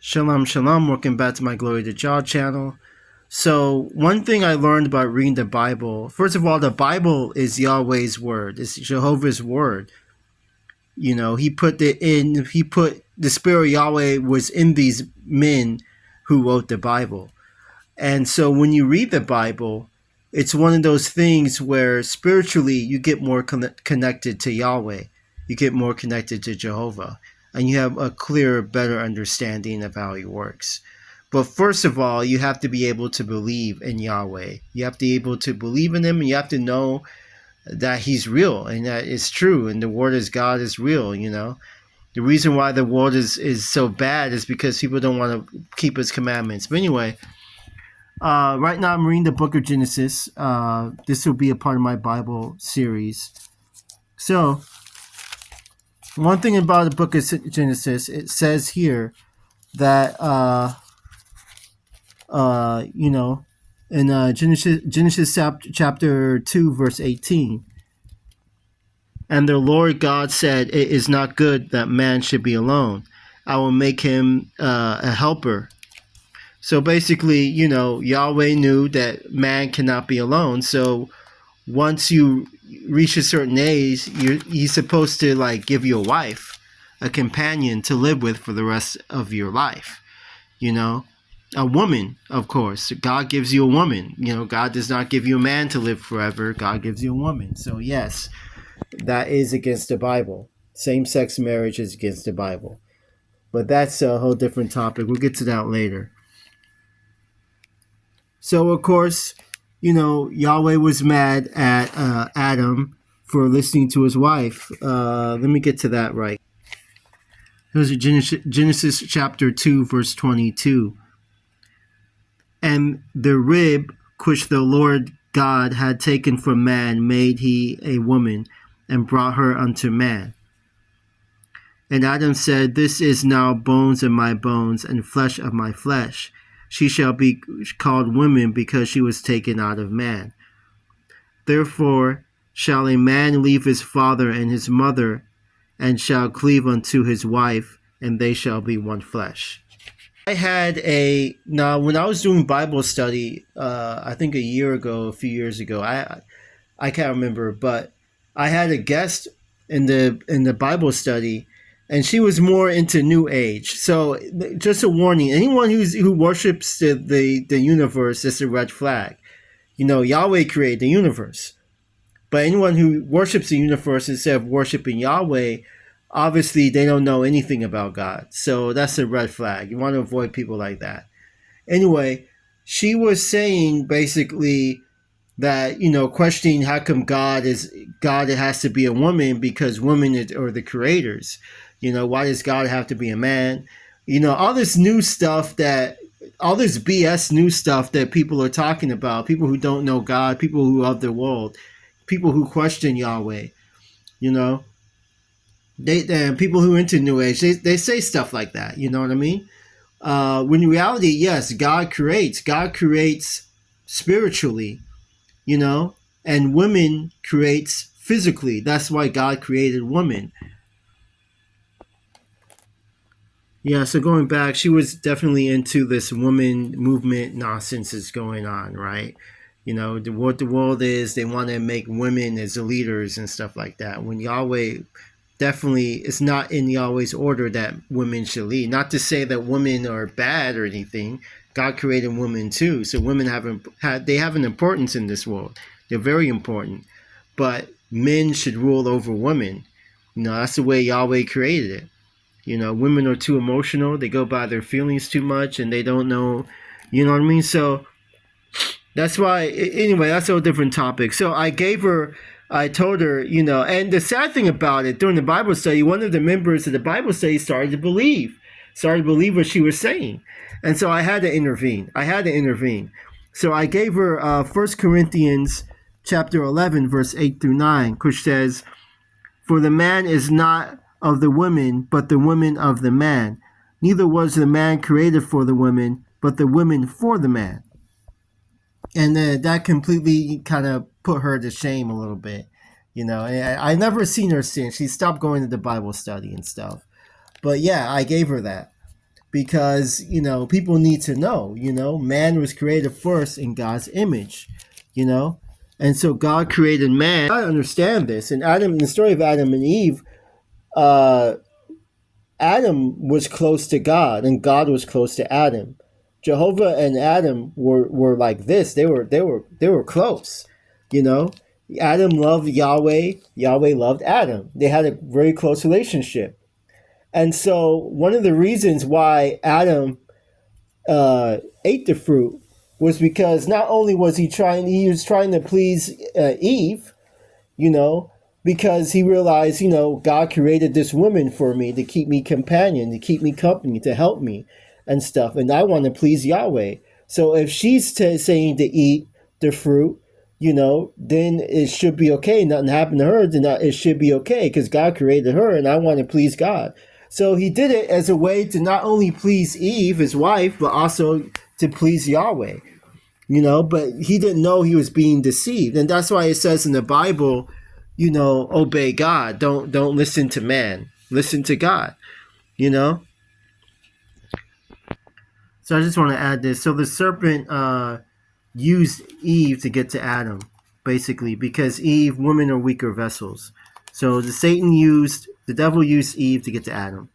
Shalom, shalom. Welcome back to my Glory to Jah channel. So, one thing I learned about reading the Bible, first of all, the Bible is Yahweh's word. It's Jehovah's word. You know, he put the spirit of Yahweh was in these men who wrote the Bible. And so when you read the Bible, it's one of those things where spiritually you get more connected to Yahweh. You get more connected to Jehovah. And you have a clearer, better understanding of how he works. But first of all, you have to be able to believe in Yahweh. You have to be able to believe in him, and you have to know that he's real and that it's true. And the word is God is real, you know. The reason why the world is so bad is because people don't want to keep his commandments. But anyway, right now I'm reading the book of Genesis. This will be a part of my Bible series. So, one thing about the book of Genesis, it says here that, in Genesis chapter 2, verse 18, and the Lord God said, "It is not good that man should be alone. I will make him a helper." So basically, Yahweh knew that man cannot be alone. So once you reach a certain age, he's supposed to give you a wife, a companion to live with for the rest of your life. A woman, of course. God gives you a woman. God does not give you a man to live forever. God gives you a woman. So yes, that is against the Bible. Same-sex marriage is against the Bible. But that's a whole different topic. We'll get to that later. So, of course, Yahweh was mad at Adam for listening to his wife. Let me get to that right. Here's Genesis chapter 2, verse 22. And the rib which the Lord God had taken from man made he a woman, and brought her unto man. And Adam said, "This is now bones of my bones, and flesh of my flesh. She shall be called woman, because she was taken out of man. Therefore shall a man leave his father and his mother, and shall cleave unto his wife, and they shall be one flesh." Now when I was doing Bible study, I think a few years ago, I can't remember, but I had a guest in the Bible study, and she was more into New Age. So just a warning: anyone who worships the universe is a red flag. Yahweh created the universe, but anyone who worships the universe instead of worshiping Yahweh, obviously they don't know anything about God. So that's a red flag. You want to avoid people like that. Anyway, she was saying basically that, questioning how come God has to be a woman, because women are the creators. Why does God have to be a man? All this new stuff all this BS new stuff that people are talking about, people who don't know God, people who love the world, people who question Yahweh, people who are into New Age, they say stuff like that, you know what I mean? When in reality, yes, God creates spiritually, and women creates physically. That's why God created woman. Yeah, so going back, she was definitely into this woman movement nonsense is going on, right? What the world is, they want to make women as leaders and stuff like that. When Yahweh definitely, it's not in Yahweh's order that women should lead. Not to say that women are bad or anything. God created women too, so women have an importance in this world. They're very important, but men should rule over women. That's the way Yahweh created it. Women are too emotional. They go by their feelings too much, and they don't know, you know what I mean? So that's why, anyway, that's a whole different topic. So I told her, and the sad thing about it, during the Bible study, one of the members of the Bible study started to believe what she was saying. And so I had to intervene. So I gave her 1 Corinthians chapter 11, verse 8 through 9, which says, "For the man is not of the woman, but the woman of the man. Neither was the man created for the woman, but the woman for the man." And that completely kind of put her to shame a little bit. I never seen her since. She stopped going to the Bible study and stuff. But yeah, I gave her that. because people need to know. Man was created first in God's image. You know, and so God created man. I understand this. And Adam, in the story of Adam and Eve, uh, Adam was close to God, and God was close to Adam. Jehovah and Adam were like this. They were close. You know, Adam loved Yahweh. Yahweh loved Adam. They had a very close relationship. And so one of the reasons why Adam ate the fruit was because not only was he was trying to please Eve, you know, because he realized, God created this woman for me to keep me companion, to keep me company, to help me and stuff. And I want to please Yahweh. So if she's saying to eat the fruit, then it should be okay. Nothing happened to her, then it should be okay because God created her and I want to please God. So he did it as a way to not only please Eve, his wife, but also to please Yahweh. But he didn't know he was being deceived. And that's why it says in the Bible, obey God. Don't listen to man. Listen to God. So I just want to add this. So the serpent used Eve to get to Adam, basically, because women are weaker vessels. So the devil used Eve to get to Adam.